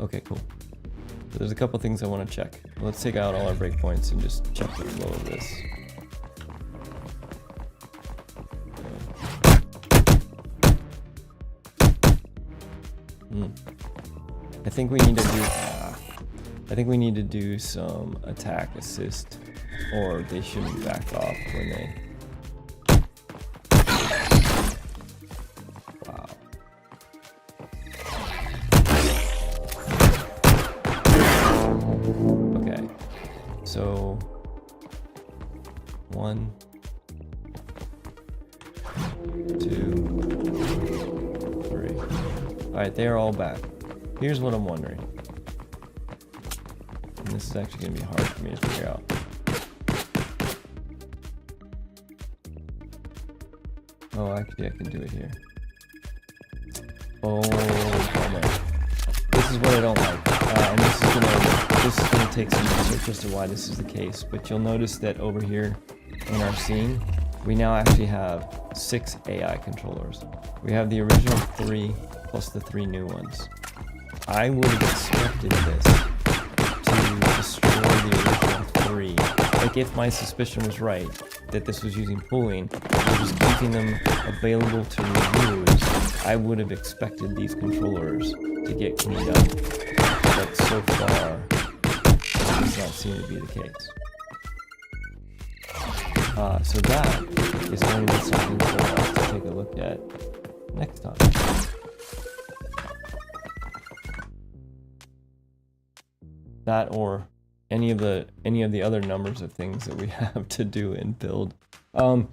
Speaker 1: Okay, cool. So there's a couple things I want to check. Let's take out all our breakpoints and just check the flow of this. I think we need to do... I think we need to do some attack assist, or they shouldn't back off when they... So 1, 2, 3. All right, they are all back. Here's what I'm wondering. And this is actually going to be hard for me to figure out. Oh, actually, I can do it here. Oh, bummer. This is what I don't like. And this is gonna take some research as to why this is the case, but you'll notice that over here in our scene, we now actually have 6 AI controllers. We have the original 3 plus the 3 new ones. I would have expected this to destroy the original 3. Like if my suspicion was right, that this was using pooling, and just keeping them available to reuse, I would have expected these controllers to get cleaned up. But so far, that does not seem to be the case. So that is going to be something for us to take a look at next time. That or any of the other numbers of things that we have to do and build. All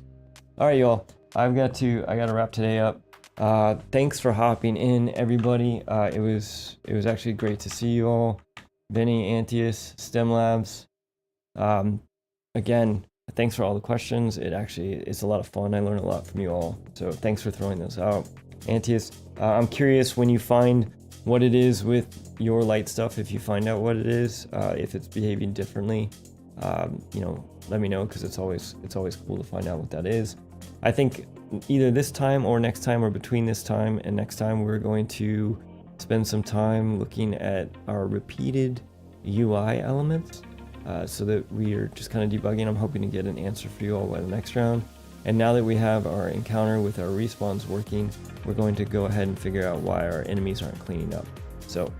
Speaker 1: right, y'all. I gotta wrap today up. Thanks for hopping in, everybody. It was actually great to see you all. Vinny, Antius, STEM Labs. Again, thanks for all the questions. It's a lot of fun. I learned a lot from you all. So thanks for throwing those out. Antius, I'm curious, when you find what it is with your light stuff. If you find out what it is, if it's behaving differently, let me know, because it's always cool to find out what that is. I think either this time or next time, or between this time and next time, we're going to spend some time looking at our repeated UI elements, so that we are just kind of debugging. I'm hoping to get an answer for you all by the next round. And now that we have our encounter with our respawns working, we're going to go ahead and figure out why our enemies aren't cleaning up. So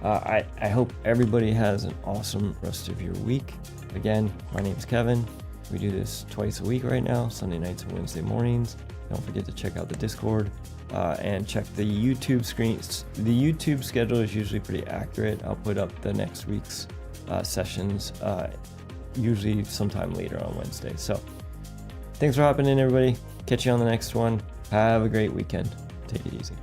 Speaker 1: I hope everybody has an awesome rest of your week. Again, my name's Kevin. We do this twice a week right now, Sunday nights and Wednesday mornings. Don't forget to check out the Discord and check the YouTube screens. The YouTube schedule is usually pretty accurate. I'll put up the next week's sessions usually sometime later on Wednesday. So thanks for hopping in, everybody. Catch you on the next one. Have a great weekend. Take it easy.